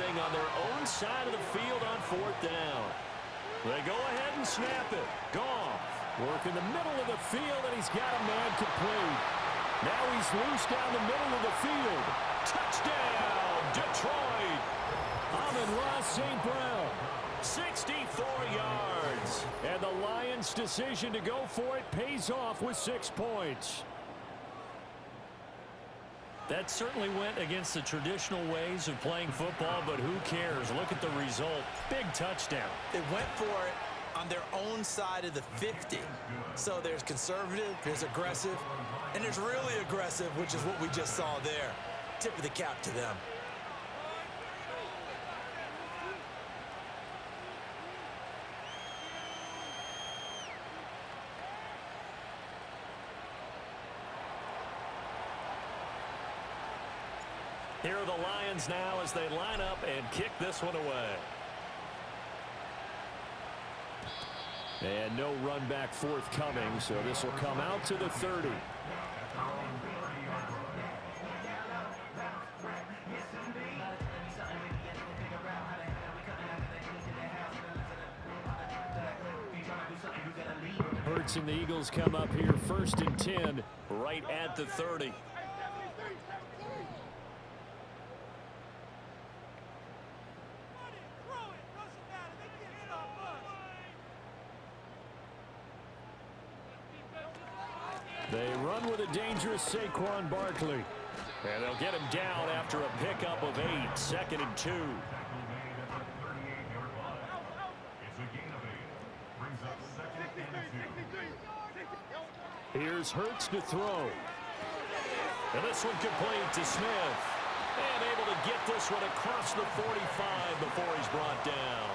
thing on their own side of the field on 4th down. They go ahead and snap it. Goff working the middle of the field, and he's got a man complete. Now he's loose down the middle of the field. Touchdown, Detroit. Amon-Ra St. Brown, 64 yards. And the Lions' decision to go for it pays off with 6 points. That certainly went against the traditional ways of playing football, but who cares? Look at the result. Big touchdown. They went for it on their own side of the 50. So there's conservative, there's aggressive, and there's really aggressive, which is what we just saw there. Tip of the cap to them. Here are the Lions now as they line up and kick this one away. And no run back forthcoming, so this will come out to the 30. Hurts and the Eagles come up here 1st and 10 right at the 30. They run with a dangerous Saquon Barkley. And they'll get him down after a pickup of 8, 2nd and 2. Here's Hurts to throw. And this one complete to Smith. And able to get this one across the 45 before he's brought down.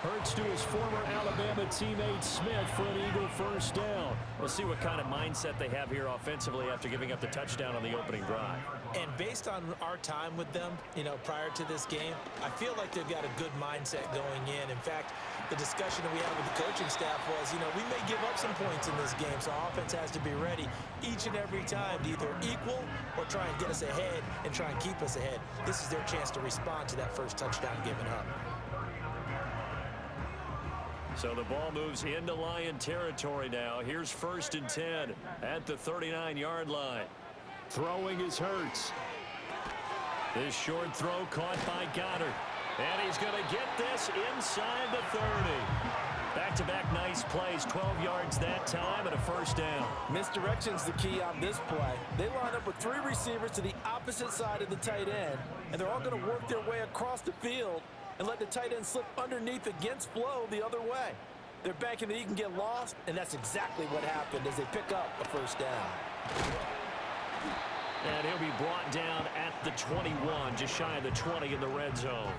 Hurts to his former Alabama teammate Smith for an Eagle 1st down. We'll see what kind of mindset they have here offensively after giving up the touchdown on the opening drive. And based on our time with them, prior to this game, I feel like they've got a good mindset going in. In fact, the discussion that we had with the coaching staff was, we may give up some points in this game, so our offense has to be ready each and every time to either equal or try and get us ahead and try and keep us ahead. This is their chance to respond to that first touchdown given up. So the ball moves into Lion territory now. Here's 1st and 10 at the 39-yard line. Throwing is Hurts. This short throw caught by Goddard. And he's going to get this inside the 30. Back-to-back nice plays, 12 yards that time and a 1st down. Misdirection's the key on this play. They line up with 3 receivers to the opposite side of the tight end, and they're all going to work their way across the field and let the tight end slip underneath against flow the other way. They're banking that he can get lost, and that's exactly what happened as they pick up a 1st down. And he'll be brought down at the 21, just shy of the 20 in the red zone.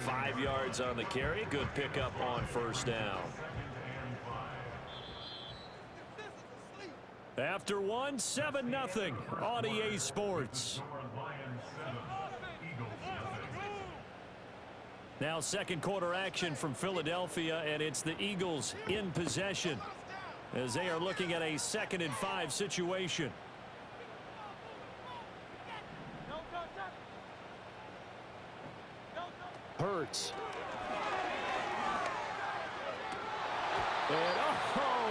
5 yards on the carry. Good pickup on 1st down. After one, 7-0 on EA Sports. Now 2nd quarter action from Philadelphia, and it's the Eagles in possession as they are looking at a 2nd and 5 situation. Hurts. And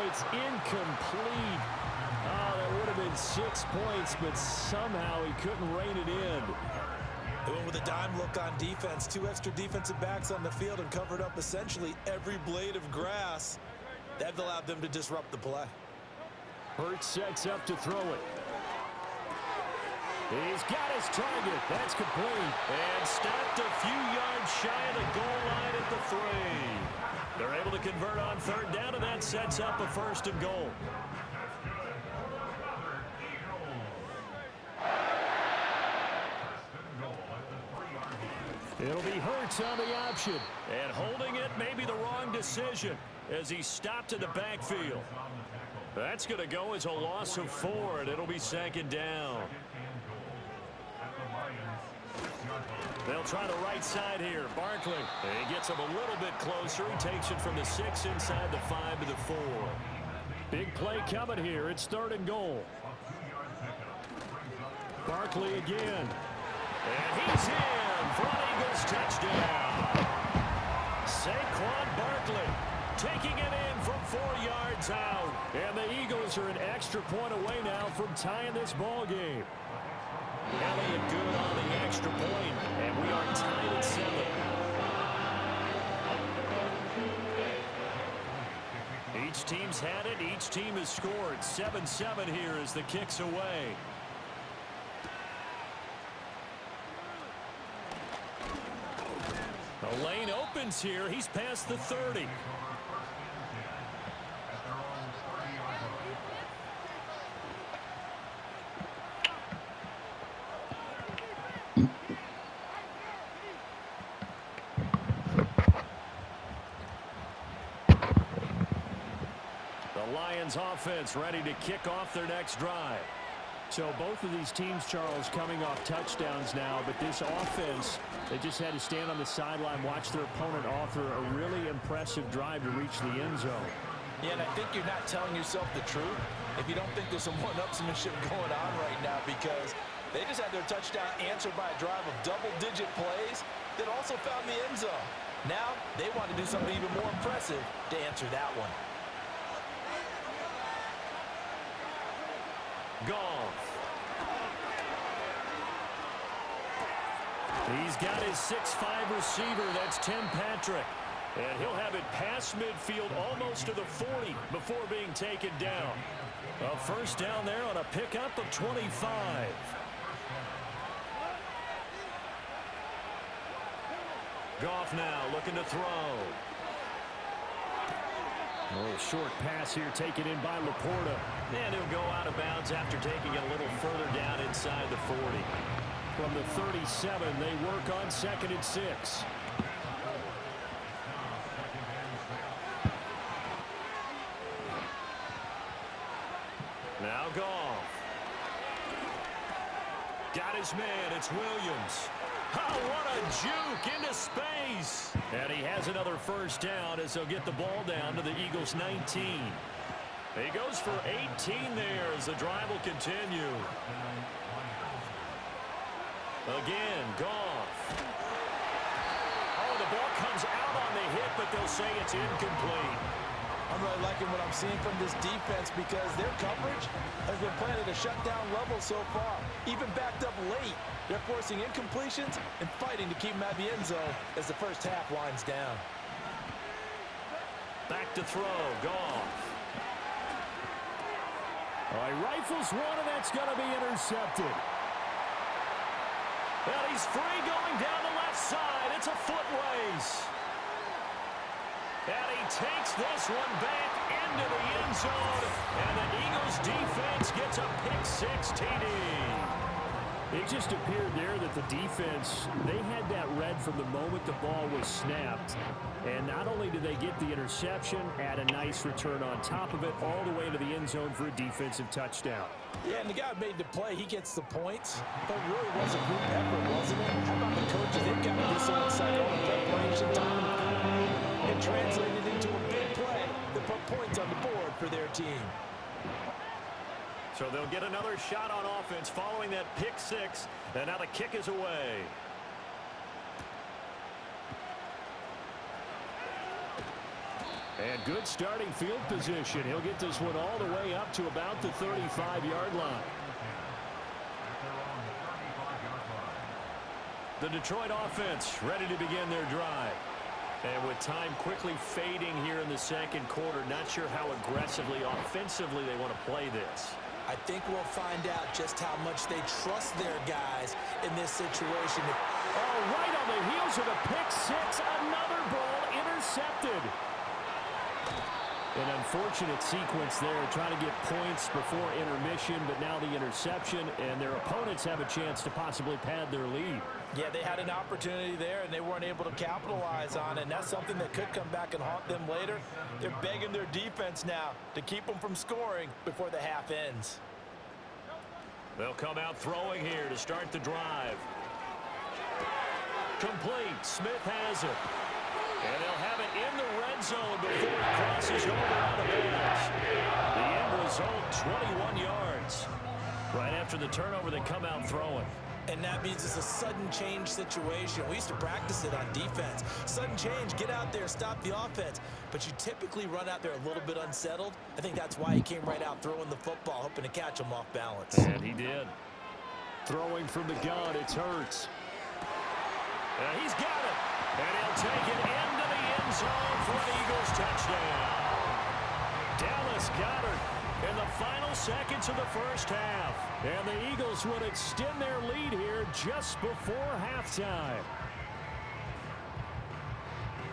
it's incomplete. Oh, that would have been 6 points, but somehow he couldn't rein it in. They went with a dime look on defense. 2 extra defensive backs on the field and covered up essentially every blade of grass. That allowed them to disrupt the play. Hurts sets up to throw it. He's got his target. That's complete. And stopped a few yards shy of the goal line at the 3. They're able to convert on 3rd down, and that sets up a 1st and goal. It'll be Hurts on the option. And holding it may be the wrong decision as he stopped in the backfield. That's going to go as a loss of 4, and it'll be 2nd down. They'll try the right side here. Barkley. He gets him a little bit closer. He takes it from the 6 inside the 5 to the 4. Big play coming here. It's 3rd and goal. Barkley again. And he's in. Running yards out. And the Eagles are an extra point away now from tying this ball game. Elliott good on the extra point, and we are tied at 7. Each team's had it. Each team has scored. 7-7 here as the kick's away. The lane opens here. He's past the 30. Offense ready to kick off their next drive. So both of these teams, Charles, coming off touchdowns now, but this offense, they just had to stand on the sideline, watch their opponent author a really impressive drive to reach the end zone. Yeah, and I think you're not telling yourself the truth if you don't think there's some one-upsmanship going on right now, because they just had their touchdown answered by a drive of double-digit plays that also found the end zone. Now they want to do something even more impressive to answer that one. Goff. He's got his 6'5" receiver. That's Tim Patrick. And he'll have it past midfield almost to the 40 before being taken down. A first down there on a pickup of 25. Goff now looking to throw. A little short pass here taken in by Laporta. And he'll go out of bounds after taking it a little further down inside the 40. From the 37, they work on 2nd and 6. Now Goff. Got his man. It's Williams. Oh, what a juke into space. And he has another first down as they'll get the ball down to the Eagles' 19. He goes for 18 there as the drive will continue. Again, Goff. Oh, the ball comes out on the hit, but they'll say it's incomplete. I'm really liking what I'm seeing from this defense because their coverage has been playing at a shutdown level so far. Even backed up late, they're forcing incompletions and fighting to keep them at the end zone as the first half winds down. Back to throw, Goff. Oh, he rifles one, and that's going to be intercepted. Well, he's free going down the left side. It's a foot race. And he takes this one back into the end zone. And the Eagles defense gets a pick-6 TD. It just appeared there that the defense, they had that read from the moment the ball was snapped. And not only did they get the interception, add a nice return on top of it, all the way to the end zone for a defensive touchdown. Yeah, and the guy made the play. He gets the points. But it really was a group effort, wasn't it? How about the coaches? They've got to do so inside all the preparation time. It translated into a big play that put points on the board for their team. So they'll get another shot on offense following that pick-6, and now the kick is away. And good starting field position. He'll get this one all the way up to about the 35-yard line. The Detroit offense ready to begin their drive. And with time quickly fading here in the second quarter, not sure how aggressively, offensively they want to play this. I think we'll find out just how much they trust their guys in this situation. Oh, right on the heels of a pick-6, another ball intercepted. An unfortunate sequence there, trying to get points before intermission, but now the interception, and their opponents have a chance to possibly pad their lead. Yeah, they had an opportunity there, and they weren't able to capitalize on it, and that's something that could come back and haunt them later. They're begging their defense now to keep them from scoring before the half ends. They'll come out throwing here to start the drive. Complete. Smith has it. And they'll have it in the red zone before it crosses over out of bounds. The end result, 21 yards. Right after the turnover, they come out throwing. And that means it's a sudden change situation. We used to practice it on defense. Sudden change, get out there, stop the offense. But you typically run out there a little bit unsettled. I think that's why he came right out throwing the football, hoping to catch him off balance. And he did. Throwing from the gun, it's Hurts. And he's got it. And he'll take it into the end zone for an Eagles touchdown. Dallas Goedert in the final seconds of the first half. And the Eagles would extend their lead here just before halftime.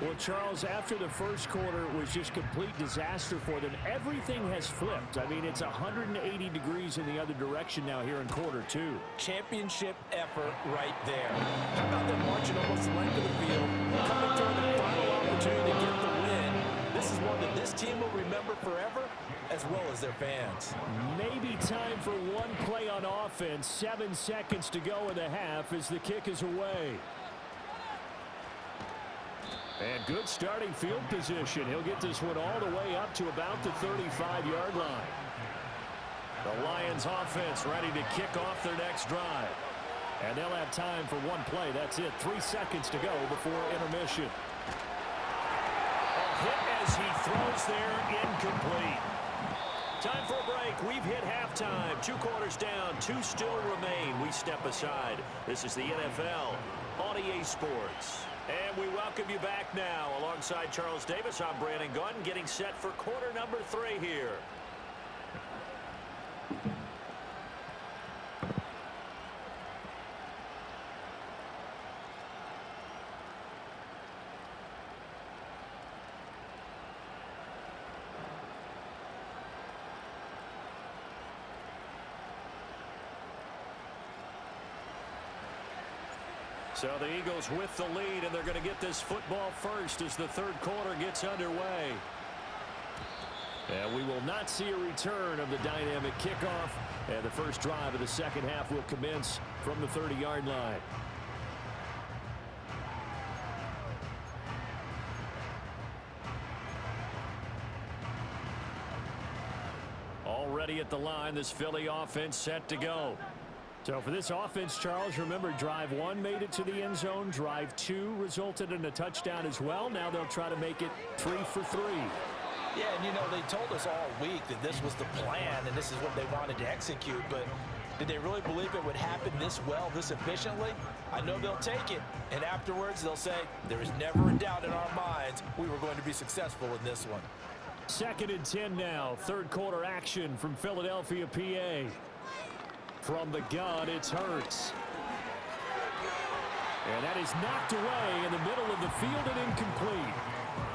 Well, Charles, after the first quarter was just complete disaster for them, everything has flipped. I mean, it's 180 degrees in the other direction now here in quarter two. Championship effort right there. How about them marching almost the length of the field, coming through the final opportunity to get the win? This is one that this team will remember forever, as well as their fans. Maybe time for one play on offense. 7 seconds to go in the half as the kick is away. And good starting field position. He'll get this one all the way up to about the 35-yard line. The Lions offense ready to kick off their next drive. And they'll have time for one play. That's it. 3 seconds to go before intermission. A hit as he throws there, incomplete. Time for a break. We've hit halftime. 2 quarters down. 2 still remain. We step aside. This is the NFL on EA Sports. And we welcome you back now. Alongside Charles Davis, I'm Brandon Gunn, getting set for quarter number 3 here. So the Eagles with the lead, and they're going to get this football first as the third quarter gets underway. And we will not see a return of the dynamic kickoff. And the first drive of the second half will commence from the 30-yard line. Already at the line, this Philly offense set to go. So for this offense, Charles, remember, drive 1 made it to the end zone. Drive 2 resulted in a touchdown as well. Now they'll try to make it 3 for 3. Yeah, and you know, they told us all week that this was the plan and this is what they wanted to execute. But did they really believe it would happen this well, this efficiently? I know they'll take it. And afterwards, they'll say, there is never a doubt in our minds we were going to be successful in this one. 2nd and 10 now. Third quarter action from Philadelphia, PA. From the gun, it's Hurts. And that is knocked away in the middle of the field and incomplete.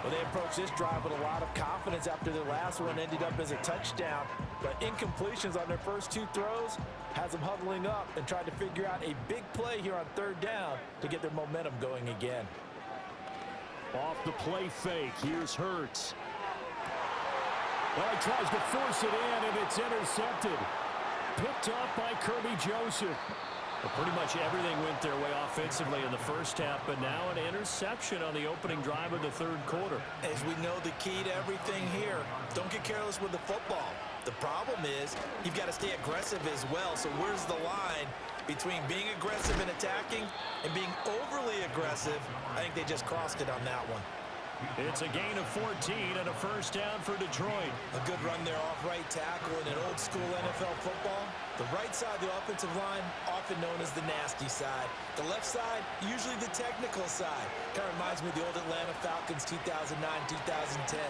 Well, they approached this drive with a lot of confidence after their last one ended up as a touchdown. But incompletions on their first 2 throws has them huddling up and trying to figure out a big play here on 3rd down to get their momentum going again. Off the play fake, here's Hurts. Well, he tries to force it in, and it's intercepted. Picked off by Kirby Joseph. Well, pretty much everything went their way offensively in the first half, but now an interception on the opening drive of the third quarter. As we know, the key to everything here, don't get careless with the football. The problem is you've got to stay aggressive as well. So where's the line between being aggressive and attacking and being overly aggressive? I think they just crossed it on that one. It's a gain of 14 and a first down for Detroit. A good run there off right tackle in an old-school NFL football. The right side of the offensive line, often known as the nasty side. The left side, usually the technical side. Kind of reminds me of the old Atlanta Falcons 2009, 2010.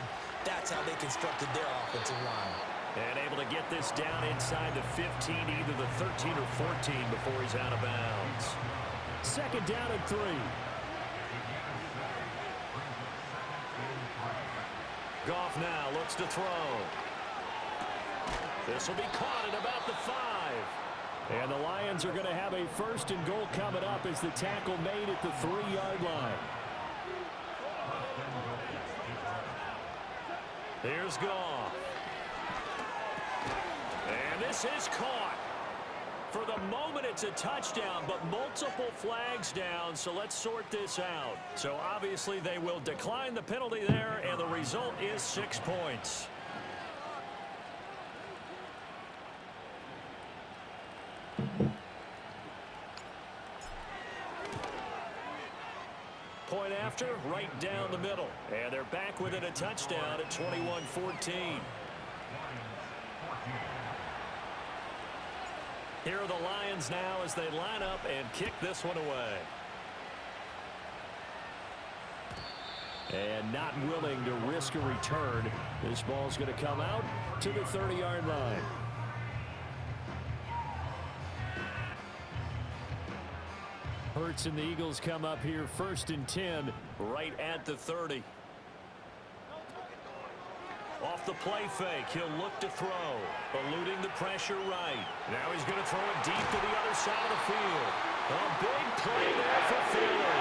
That's how they constructed their offensive line. And able to get this down inside the 15, either the 13 or 14 before he's out of bounds. 2nd down and 3. Goff now looks to throw. This will be caught at about the 5. And the Lions are going to have a 1st and goal coming up as the tackle made at the 3-yard line. Here's Goff. And this is caught. For the moment, it's a touchdown, but multiple flags down, so let's sort this out. So obviously they will decline the penalty there, and the result is 6 points. point after, right down the middle. And they're back within a touchdown at 21-14. Here are the Lions now as they line up and kick this one away. And not willing to risk a return. This ball's going to come out to the 30-yard line. Hurts and the Eagles come up here 1st and 10 right at the 30. Off the play fake, he'll look to throw, eluding the pressure right. Now he's going to throw it deep to the other side of the field. A big play there for Philly.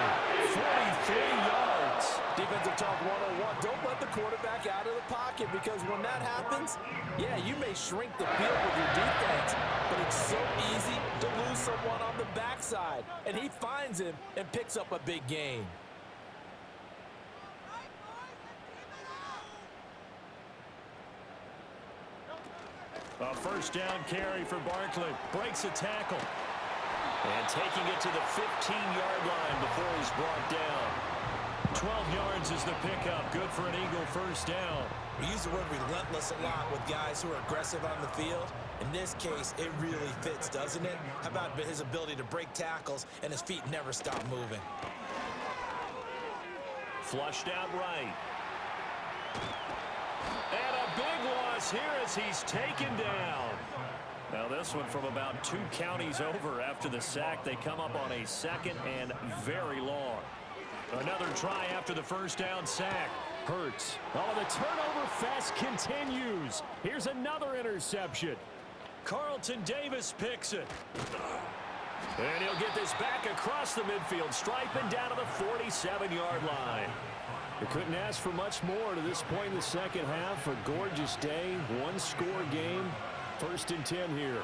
43 yards. Defensive talk 101. Don't let the quarterback out of the pocket, because when that happens, yeah, you may shrink the field with your defense, but it's so easy to lose someone on the backside. And he finds him and picks up a big gain. A first down carry for Barkley. Breaks a tackle. And taking it to the 15-yard line before he's brought down. 12 yards is the pickup. Good for an Eagle first down. We use the word relentless a lot with guys who are aggressive on the field. In this case, it really fits, doesn't it? How about his ability to break tackles and his feet never stop moving? Flushed out right. And a big loss here as he's taken down. Now this one from about 2 counties over after the sack. They come up on a 2nd and very long. Another try after the first down sack. Hurts. Oh, the turnover fest continues. Here's another interception. Carlton Davis picks it. And he'll get this back across the midfield stripe and down to the 47-yard line. They couldn't ask for much more to this point in the second half. A gorgeous day, 1-score game. 1st and 10 here.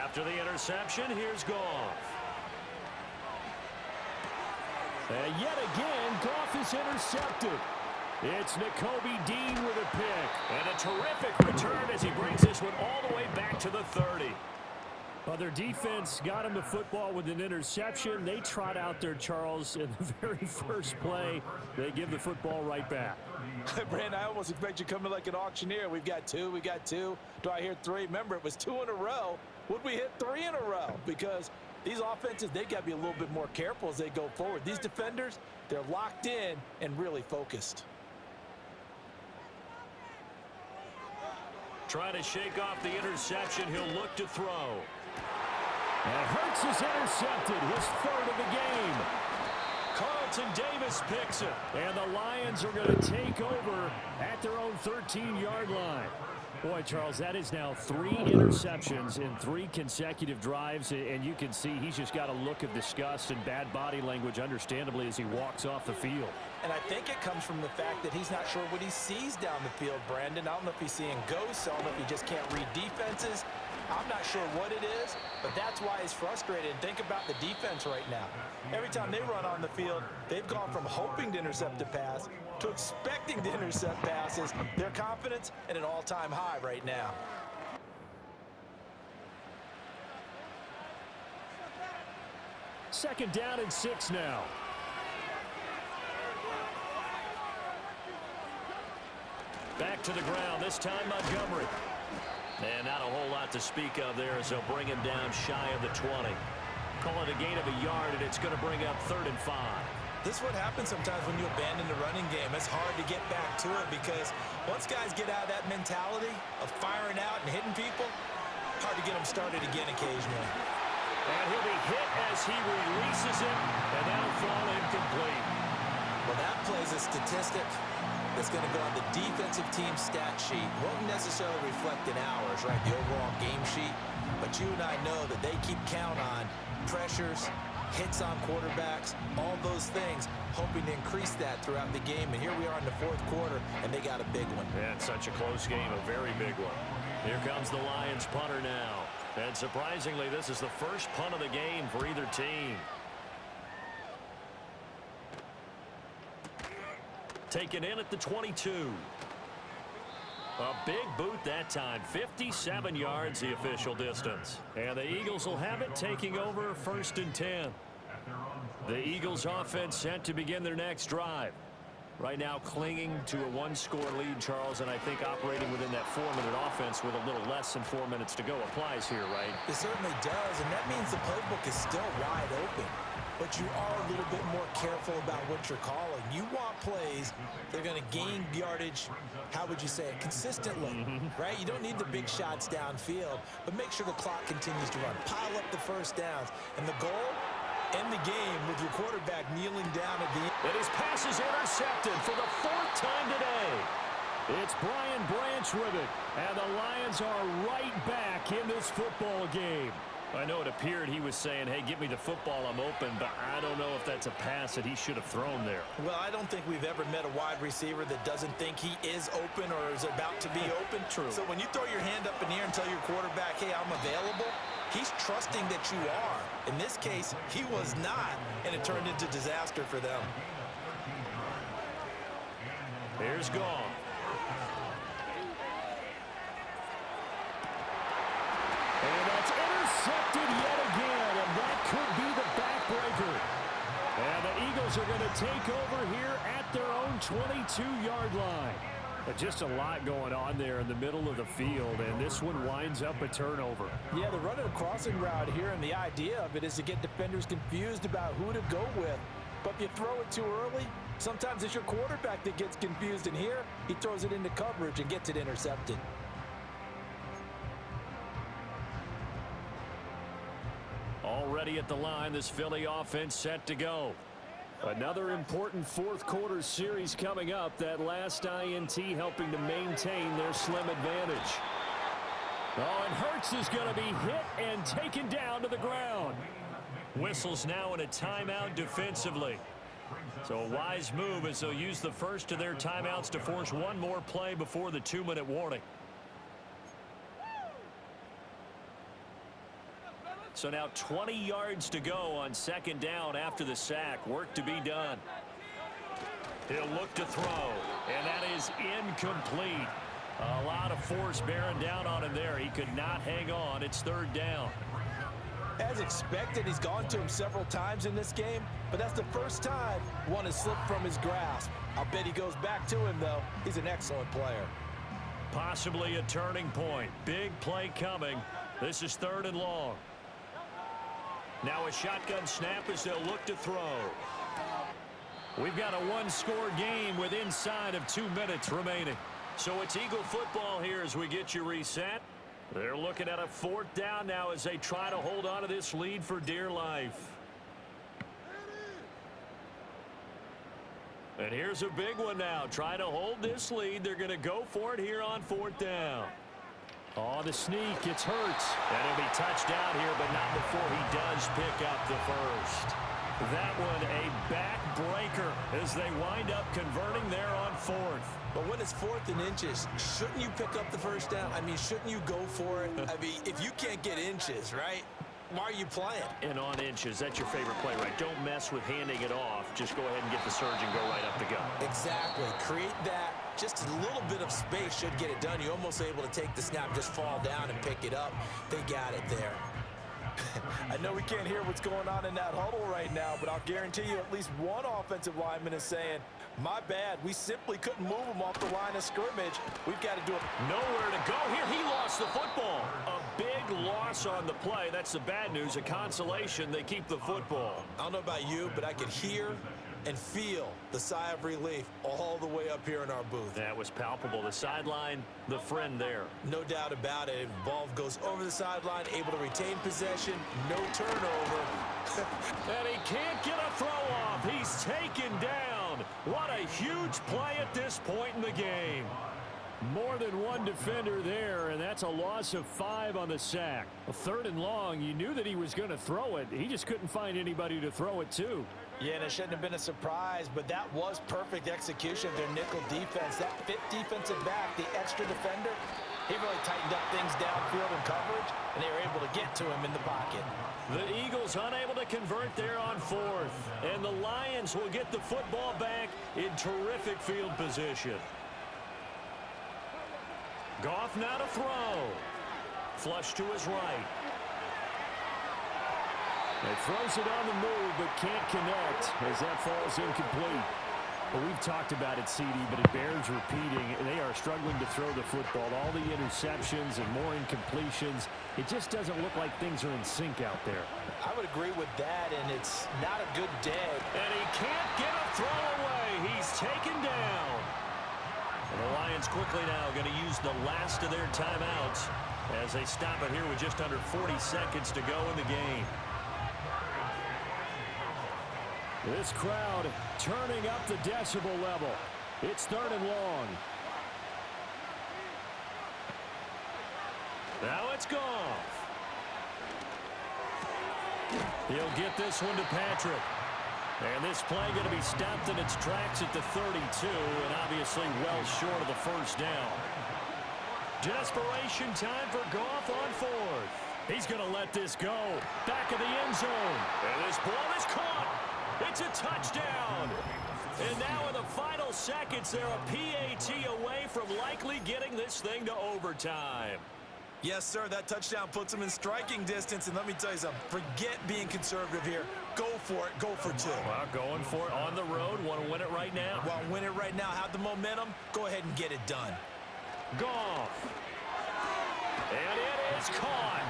After the interception, here's Goff. And yet again, Goff is intercepted. It's Nakobe Dean with a pick. And a terrific return as he brings this one all the way back to the 30. Well, their defense got him the football with an interception. They trot out there, Charles, in the very first play. They give the football right back. Brandon, I almost expect you coming like an auctioneer. We've got two. Do I hear 3? Remember, it was 2 in a row. Would we hit 3 in a row? Because these offenses, they got to be a little bit more careful as they go forward. These defenders, they're locked in and really focused. Trying to shake off the interception. He'll look to throw. And Hurts is intercepted, his 3rd of the game. Carlton Davis picks it. And the Lions are going to take over at their own 13-yard line. Boy, Charles, that is now 3 interceptions in 3 consecutive drives. And you can see he's just got a look of disgust and bad body language, understandably, as he walks off the field. And I think it comes from the fact that he's not sure what he sees down the field, Brandon. I don't know if he's seeing ghosts. I don't know if he just can't read defenses. I'm not sure what it is, but that's why he's frustrated. And think about the defense right now. Every time they run on the field, they've gone from hoping to intercept a pass to expecting to intercept passes. Their confidence at an all-time high right now. Second down and 6 now. Back to the ground, this time Montgomery. And not a whole lot to speak of there as they'll bring him down shy of the 20. Call it a gain of a yard, and it's going to bring up 3rd and 5. This is what happens sometimes when you abandon the running game. It's hard to get back to it because once guys get out of that mentality of firing out and hitting people, hard to get them started again occasionally. And he'll be hit as he releases it, and that'll fall incomplete. Well, that plays a statistic that's going to go on the defensive team stat sheet. Won't necessarily reflect in hours, right, the overall game sheet, but you and I know that they keep count on pressures, hits on quarterbacks, all those things, hoping to increase that throughout the game. And here we are in the 4th quarter, and they got a big one. Yeah, it's such a close game, a very big one. Here comes the Lions punter now. And surprisingly, this is the first punt of the game for either team. Taken in at the 22. A big boot that time. 57 yards the official distance. And the Eagles will have it, taking over 1st and 10. The Eagles offense set to begin their next drive. Right now clinging to a 1-score lead, Charles, and I think operating within that 4-minute offense with a little less than 4 minutes to go applies here, right? It certainly does, and that means the playbook is still wide open. But you are a little bit more careful about what you're calling. You want plays that are going to gain yardage, how would you say it, consistently, right? You don't need the big shots downfield, but make sure the clock continues to run. Pile up the first downs. And the goal, end the game with your quarterback kneeling down at the end. And his pass is intercepted for the 4th time today. It's Brian Branch with it, and the Lions are right back in this football game. I know it appeared he was saying, hey, give me the football, I'm open, but I don't know if that's a pass that he should have thrown there. Well, I don't think we've ever met a wide receiver that doesn't think he is open or is about to be open. True. So when you throw your hand up in the air and tell your quarterback, hey, I'm available, he's trusting that you are. In this case, he was not, and it turned into disaster for them. Here's Goff. And that's intercepted yet again, and that could be the backbreaker. And the Eagles are going to take over here at their own 22-yard line. Just a lot going on there in the middle of the field, and this one winds up a turnover. Yeah, they're running a crossing route here, and the idea of it is to get defenders confused about who to go with. But if you throw it too early, sometimes it's your quarterback that gets confused, and here he throws it into coverage and gets it intercepted. Already at the line, this Philly offense set to go. Another important 4th quarter series coming up. That last INT helping to maintain their slim advantage. Oh, and Hurts is going to be hit and taken down to the ground. Whistles now in a timeout defensively. So a wise move as they'll use the first of their timeouts to force one more play before the 2-minute warning. So now 20 yards to go on 2nd down after the sack. Work to be done. He'll look to throw, and that is incomplete. A lot of force bearing down on him there. He could not hang on. It's 3rd down. As expected, he's gone to him several times in this game, but that's the first time one has slipped from his grasp. I'll bet he goes back to him, though. He's an excellent player. Possibly a turning point. Big play coming. This is 3rd and long. Now a shotgun snap as they'll look to throw. We've got a 1-score game with inside of 2 minutes remaining. So it's Eagle football here as we get you reset. They're looking at a 4th down now as they try to hold on to this lead for dear life. And here's a big one now. Try to hold this lead. They're going to go for it here on 4th down. Oh, the sneak. It's Hurts. And he'll be touched out here, but not before he does pick up the first. That one a backbreaker as they wind up converting there on 4th. But when it's 4th and inches, shouldn't you pick up the first down? I mean, shouldn't you go for it? I mean, if you can't get inches, right, why are you playing? And on inches, that's your favorite play, right? Don't mess with handing it off. Just go ahead and get the surge and go right up the gut. Exactly. Create that. Just a little bit of space should get it done. You're almost able to take the snap, just fall down and pick it up. They got it there. I know we can't hear what's going on in that huddle right now, but I'll guarantee you at least one offensive lineman is saying, my bad, we simply couldn't move him off the line of scrimmage. We've got to do it. Nowhere to go here. He lost the football. A big loss on the play. That's the bad news. A consolation, they keep the football. I don't know about you, but I could hear and feel the sigh of relief all the way up here in our booth. That was palpable. The sideline, the friend there. No doubt about it. Ball goes over the sideline, able to retain possession, no turnover. And he can't get a throw off. He's taken down. What a huge play at this point in the game. More than one defender there, and that's a loss of 5 on the sack. 3rd and long, you knew that he was going to throw it. He just couldn't find anybody to throw it to. Yeah, and it shouldn't have been a surprise, but that was perfect execution of their nickel defense. That 5th defensive back, the extra defender, he really tightened up things downfield in coverage, and they were able to get to him in the pocket. The Eagles unable to convert there on 4th, and the Lions will get the football back in terrific field position. Goff now to throw. Flush to his right. He throws it on the move, but can't connect as that falls incomplete. Well, we've talked about it, CD, but it bears repeating. They are struggling to throw the football. All the interceptions and more incompletions. It just doesn't look like things are in sync out there. I would agree with that, and it's not a good day. And he can't get a throw away. He's taken down. And the Lions quickly now going to use the last of their timeouts as they stop it here with just under 40 seconds to go in the game. This crowd turning up the decibel level. It's 3rd and long. Now it's Goff. He'll get this one to Patrick. And this play going to be stopped in its tracks at the 32, and obviously well short of the first down. Desperation time for Goff on 4th. He's going to let this go. Back of the end zone. And this ball is caught. It's a touchdown. And now in the final seconds, they're a PAT away from likely getting this thing to overtime. Yes, sir, that touchdown puts them in striking distance. And let me tell you something, forget being conservative here. Go for it. Go for 2. Well, going for it on the road. Want to win it right now? Want to win it right now, have the momentum, go ahead and get it done. Goff. And it is caught.